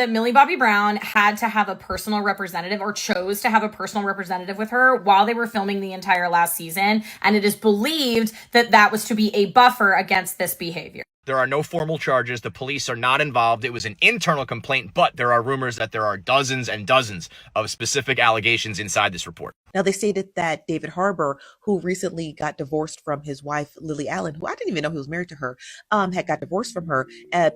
that Millie Bobby Brown had to have a personal representative, or chose to have a personal representative with her while they were filming the entire last season. And it is believed that that was to be a buffer against this behavior. There are no formal charges. The police are not involved. It was an internal complaint, but there are rumors that there are dozens and dozens of specific allegations inside this report. Now, they stated that David Harbour, who recently got divorced from his wife, Lily Allen, who I didn't even know he was married to her, had got divorced from her.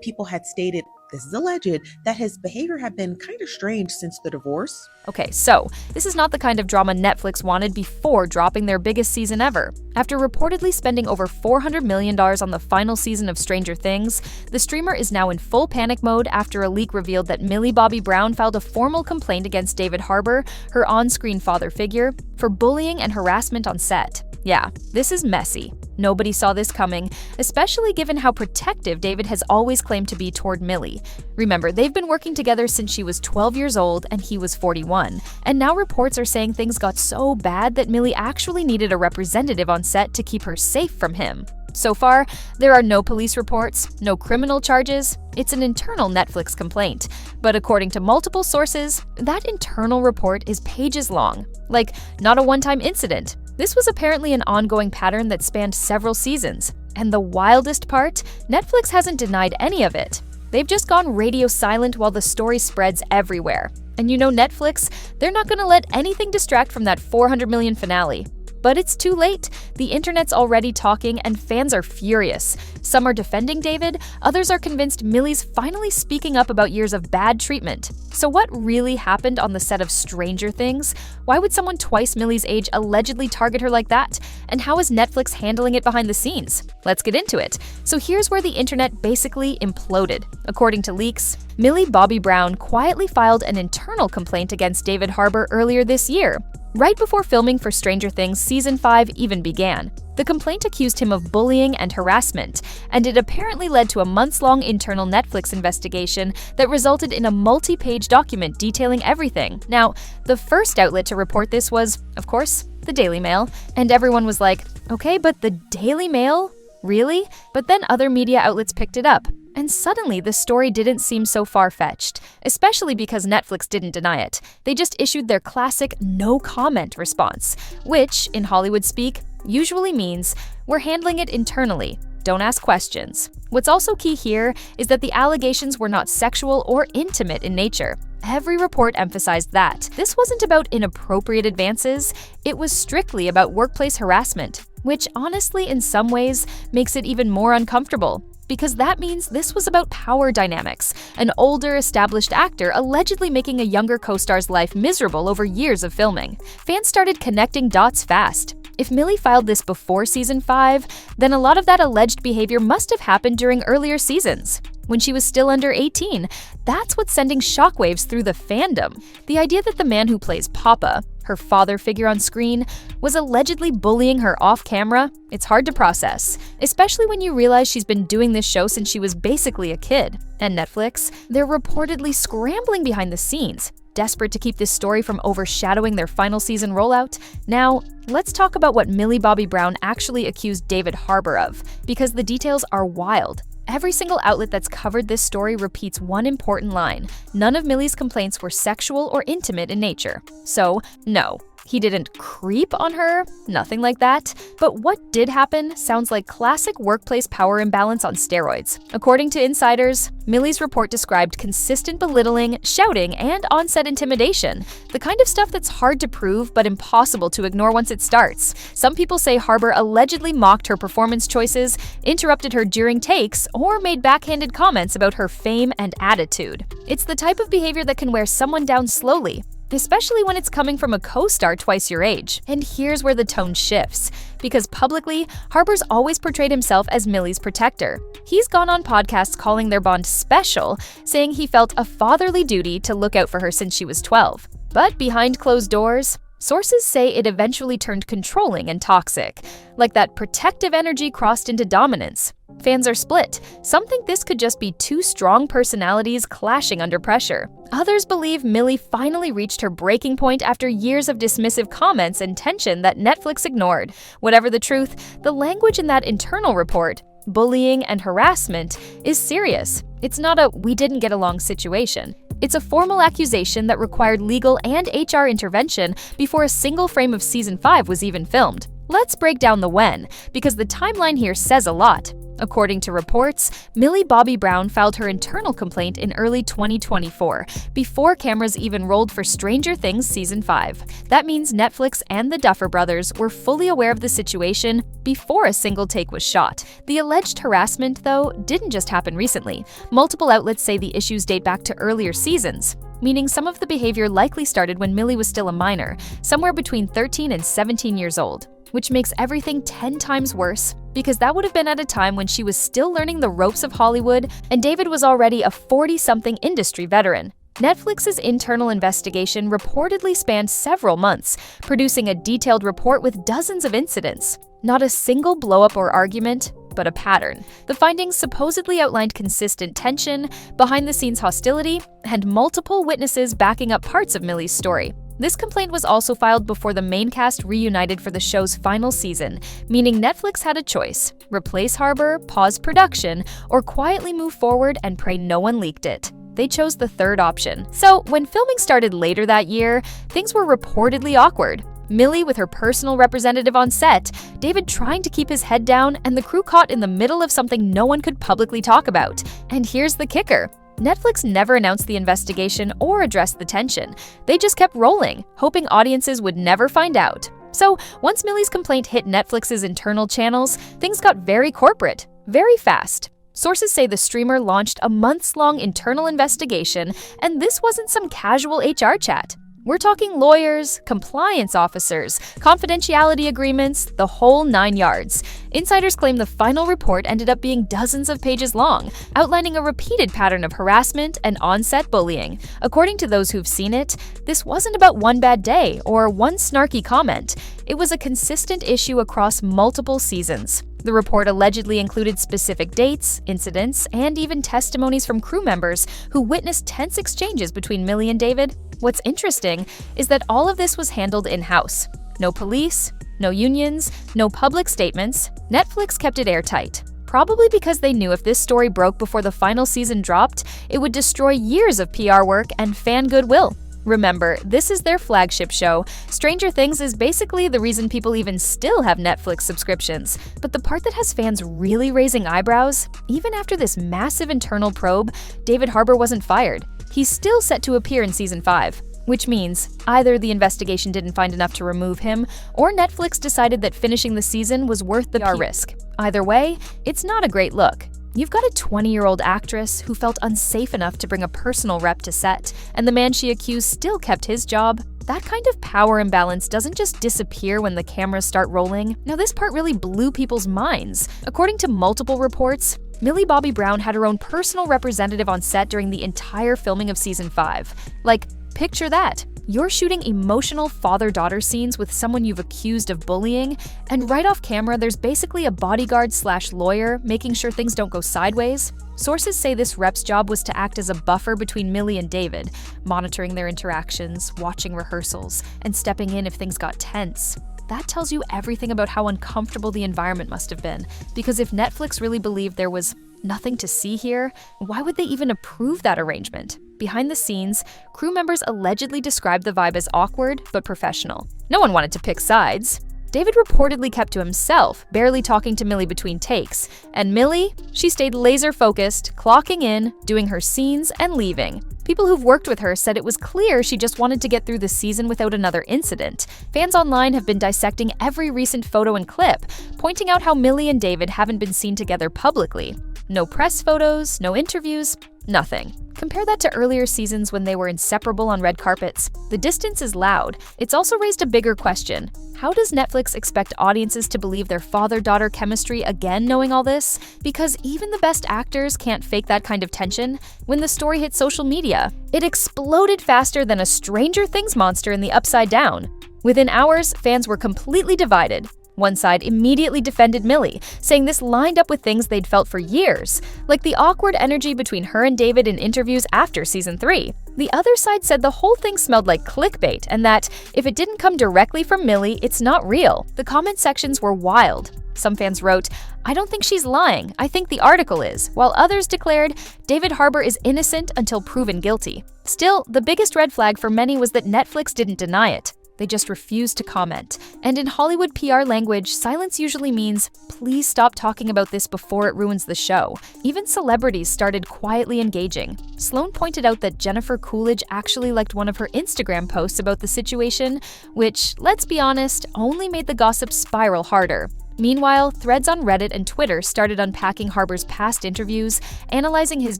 People had stated, this is alleged, that his behavior had been kind of strange since the divorce. Okay, so this is not the kind of drama Netflix wanted before dropping their biggest season ever. After reportedly spending over $400 million on the final season of Stranger Things, the streamer is now in full panic mode after a leak revealed that Millie Bobby Brown filed a formal complaint against David Harbour, her on-screen father figure, for bullying and harassment on set. Yeah, this is messy. Nobody saw this coming, especially given how protective David has always claimed to be toward Millie. Remember, they've been working together since she was 12 years old and he was 41. And now reports are saying things got so bad that Millie actually needed a representative on set to keep her safe from him. So far, there are no police reports, no criminal charges. It's an internal Netflix complaint. But according to multiple sources, that internal report is pages long. Like, not a one-time incident. This was apparently an ongoing pattern that spanned several seasons. And the wildest part, Netflix hasn't denied any of it. They've just gone radio silent while the story spreads everywhere. And you know Netflix, they're not going to let anything distract from that $400 million finale. But it's too late. The internet's already talking and fans are furious. Some are defending David, others are convinced Millie's finally speaking up about years of bad treatment. So what really happened on the set of Stranger Things? Why would someone twice Millie's age allegedly target her like that? And how is Netflix handling it behind the scenes? Let's get into it. So here's where the internet basically imploded. According to leaks, Millie Bobby Brown quietly filed an internal complaint against David Harbour earlier this year, right before filming for Stranger Things Season 5 even began. The complaint accused him of bullying and harassment, and it apparently led to a months-long internal Netflix investigation that resulted in a multi-page document detailing everything. Now, the first outlet to report this was, of course, the Daily Mail, and everyone was like, okay, but the Daily Mail? Really? But then other media outlets picked it up. And suddenly, the story didn't seem so far-fetched, especially because Netflix didn't deny it. They just issued their classic no-comment response, which, in Hollywood speak, usually means, we're handling it internally. Don't ask questions. What's also key here is that the allegations were not sexual or intimate in nature. Every report emphasized that. This wasn't about inappropriate advances, it was strictly about workplace harassment, which honestly, in some ways, makes it even more uncomfortable. Because that means this was about power dynamics, an older, established actor allegedly making a younger co-star's life miserable over years of filming. Fans started connecting dots fast. If Millie filed this before Season 5, then a lot of that alleged behavior must have happened during earlier seasons, when she was still under 18. That's what's sending shockwaves through the fandom. The idea that the man who plays Papa, her father figure on screen, was allegedly bullying her off-camera, it's hard to process, especially when you realize she's been doing this show since she was basically a kid. And Netflix, they're reportedly scrambling behind the scenes, desperate to keep this story from overshadowing their final season rollout. Now, let's talk about what Millie Bobby Brown actually accused David Harbour of, because the details are wild. Every single outlet that's covered this story repeats one important line. None of Millie's complaints were sexual or intimate in nature. So, no. He didn't creep on her, nothing like that. But what did happen sounds like classic workplace power imbalance on steroids. According to insiders, Millie's report described consistent belittling, shouting, and on-set intimidation. The kind of stuff that's hard to prove but impossible to ignore once it starts. Some people say Harbour allegedly mocked her performance choices, interrupted her during takes, or made backhanded comments about her fame and attitude. It's the type of behavior that can wear someone down slowly, especially when it's coming from a co-star twice your age. And here's where the tone shifts. Because publicly, Harbour's always portrayed himself as Millie's protector. He's gone on podcasts calling their bond special, saying he felt a fatherly duty to look out for her since she was 12. But behind closed doors, sources say it eventually turned controlling and toxic, like that protective energy crossed into dominance. Fans are split. Some think this could just be two strong personalities clashing under pressure. Others believe Millie finally reached her breaking point after years of dismissive comments and tension that Netflix ignored. Whatever the truth, the language in that internal report, bullying and harassment, is serious. It's not a "we didn't get along" situation. It's a formal accusation that required legal and HR intervention before a single frame of season 5 was even filmed. Let's break down the when, because the timeline here says a lot. According to reports, Millie Bobby Brown filed her internal complaint in early 2024, before cameras even rolled for Stranger Things Season 5. That means Netflix and the Duffer Brothers were fully aware of the situation before a single take was shot. The alleged harassment, though, didn't just happen recently. Multiple outlets say the issues date back to earlier seasons, meaning some of the behavior likely started when Millie was still a minor, somewhere between 13 and 17 years old. Which makes everything 10 times worse, because that would have been at a time when she was still learning the ropes of Hollywood and David was already a 40-something industry veteran. Netflix's internal investigation reportedly spanned several months, producing a detailed report with dozens of incidents. Not a single blow-up or argument, but a pattern. The findings supposedly outlined consistent tension, behind-the-scenes hostility, and multiple witnesses backing up parts of Millie's story. This complaint was also filed before the main cast reunited for the show's final season, meaning Netflix had a choice: replace Harbour, pause production, or quietly move forward and pray no one leaked it. They chose the third option. So, when filming started later that year, things were reportedly awkward. Millie with her personal representative on set, David trying to keep his head down, and the crew caught in the middle of something no one could publicly talk about. And here's the kicker: Netflix never announced the investigation or addressed the tension. They just kept rolling, hoping audiences would never find out. So, once Millie's complaint hit Netflix's internal channels, things got very corporate, very fast. Sources say the streamer launched a months-long internal investigation, and this wasn't some casual HR chat. We're talking lawyers, compliance officers, confidentiality agreements, the whole 9 yards. Insiders claim the final report ended up being dozens of pages long, outlining a repeated pattern of harassment and on-set bullying. According to those who've seen it, this wasn't about one bad day or one snarky comment. It was a consistent issue across multiple seasons. The report allegedly included specific dates, incidents, and even testimonies from crew members who witnessed tense exchanges between Millie and David. What's interesting is that all of this was handled in-house. No police, no unions, no public statements. Netflix kept it airtight. Probably because they knew if this story broke before the final season dropped, it would destroy years of PR work and fan goodwill. Remember, this is their flagship show. Stranger Things is basically the reason people even still have Netflix subscriptions. But the part that has fans really raising eyebrows? Even after this massive internal probe, David Harbour wasn't fired. He's still set to appear in Season 5. Which means either the investigation didn't find enough to remove him, or Netflix decided that finishing the season was worth the PR risk. Either way, it's not a great look. You've got a 20-year-old actress who felt unsafe enough to bring a personal rep to set, and the man she accused still kept his job. That kind of power imbalance doesn't just disappear when the cameras start rolling. Now, this part really blew people's minds. According to multiple reports, Millie Bobby Brown had her own personal representative on set during the entire filming of Season 5. Like, picture that. You're shooting emotional father-daughter scenes with someone you've accused of bullying, and right off camera there's basically a bodyguard/lawyer making sure things don't go sideways. Sources say this rep's job was to act as a buffer between Millie and David, monitoring their interactions, watching rehearsals, and stepping in if things got tense. That tells you everything about how uncomfortable the environment must have been, because if Netflix really believed there was nothing to see here, why would they even approve that arrangement? Behind the scenes, crew members allegedly described the vibe as awkward but professional. No one wanted to pick sides. David reportedly kept to himself, barely talking to Millie between takes. And Millie? She stayed laser-focused, clocking in, doing her scenes, and leaving. People who've worked with her said it was clear she just wanted to get through the season without another incident. Fans online have been dissecting every recent photo and clip, pointing out how Millie and David haven't been seen together publicly. No press photos, no interviews, nothing. Compare that to earlier seasons when they were inseparable on red carpets. The distance is loud. It's also raised a bigger question. How does Netflix expect audiences to believe their father-daughter chemistry again knowing all this? Because even the best actors can't fake that kind of tension. When the story hit social media, it exploded faster than a Stranger Things monster in the Upside Down. Within hours, fans were completely divided. One side immediately defended Millie, saying this lined up with things they'd felt for years, like the awkward energy between her and David in interviews after season 3. The other side said the whole thing smelled like clickbait and that if it didn't come directly from Millie, it's not real. The comment sections were wild. Some fans wrote, "I don't think she's lying, I think the article is," while others declared David Harbour is innocent until proven guilty. Still, the biggest red flag for many was that Netflix didn't deny it. They just refused to comment. And in Hollywood PR language, silence usually means, please stop talking about this before it ruins the show. Even celebrities started quietly engaging. Sloan pointed out that Jennifer Coolidge actually liked one of her Instagram posts about the situation, which, let's be honest, only made the gossip spiral harder. Meanwhile, threads on Reddit and Twitter started unpacking Harbour's past interviews, analyzing his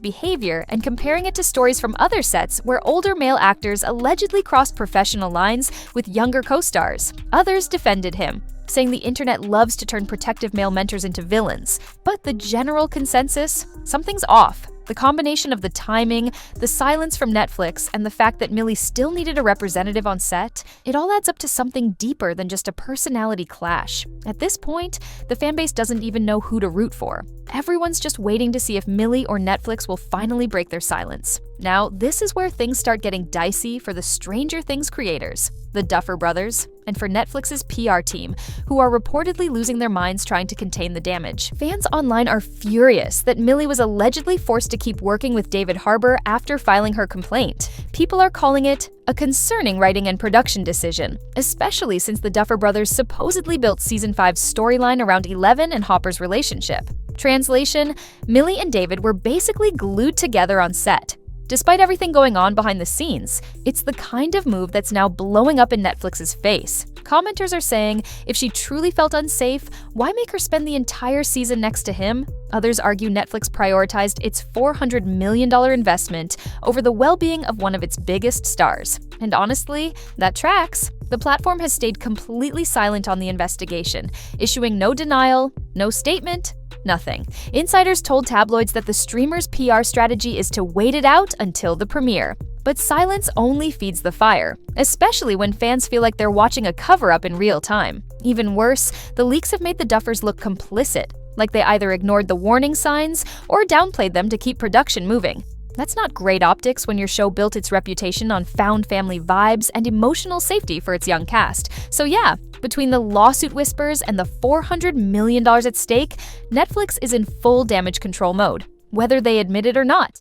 behavior, and comparing it to stories from other sets where older male actors allegedly crossed professional lines with younger co-stars. Others defended him, saying the internet loves to turn protective male mentors into villains. But the general consensus? Something's off. The combination of the timing, the silence from Netflix, and the fact that Millie still needed a representative on set, it all adds up to something deeper than just a personality clash. At this point, the fanbase doesn't even know who to root for. Everyone's just waiting to see if Millie or Netflix will finally break their silence. Now, this is where things start getting dicey for the Stranger Things creators, the Duffer Brothers, and for Netflix's PR team, who are reportedly losing their minds trying to contain the damage. Fans online are furious that Millie was allegedly forced to keep working with David Harbour after filing her complaint. People are calling it a concerning writing and production decision, especially since the Duffer Brothers supposedly built Season 5's storyline around Eleven and Hopper's relationship. Translation: Millie and David were basically glued together on set. Despite everything going on behind the scenes, it's the kind of move that's now blowing up in Netflix's face. Commenters are saying if she truly felt unsafe, why make her spend the entire season next to him? Others argue Netflix prioritized its $400 million investment over the well-being of one of its biggest stars. And honestly, that tracks. The platform has stayed completely silent on the investigation, issuing no denial, no statement, nothing. Insiders told tabloids that the streamer's PR strategy is to wait it out until the premiere. But silence only feeds the fire, especially when fans feel like they're watching a cover-up in real time. Even worse, the leaks have made the Duffers look complicit, like they either ignored the warning signs or downplayed them to keep production moving. That's not great optics when your show built its reputation on found family vibes and emotional safety for its young cast. So yeah, between the lawsuit whispers and the $400 million at stake, Netflix is in full damage control mode, whether they admit it or not.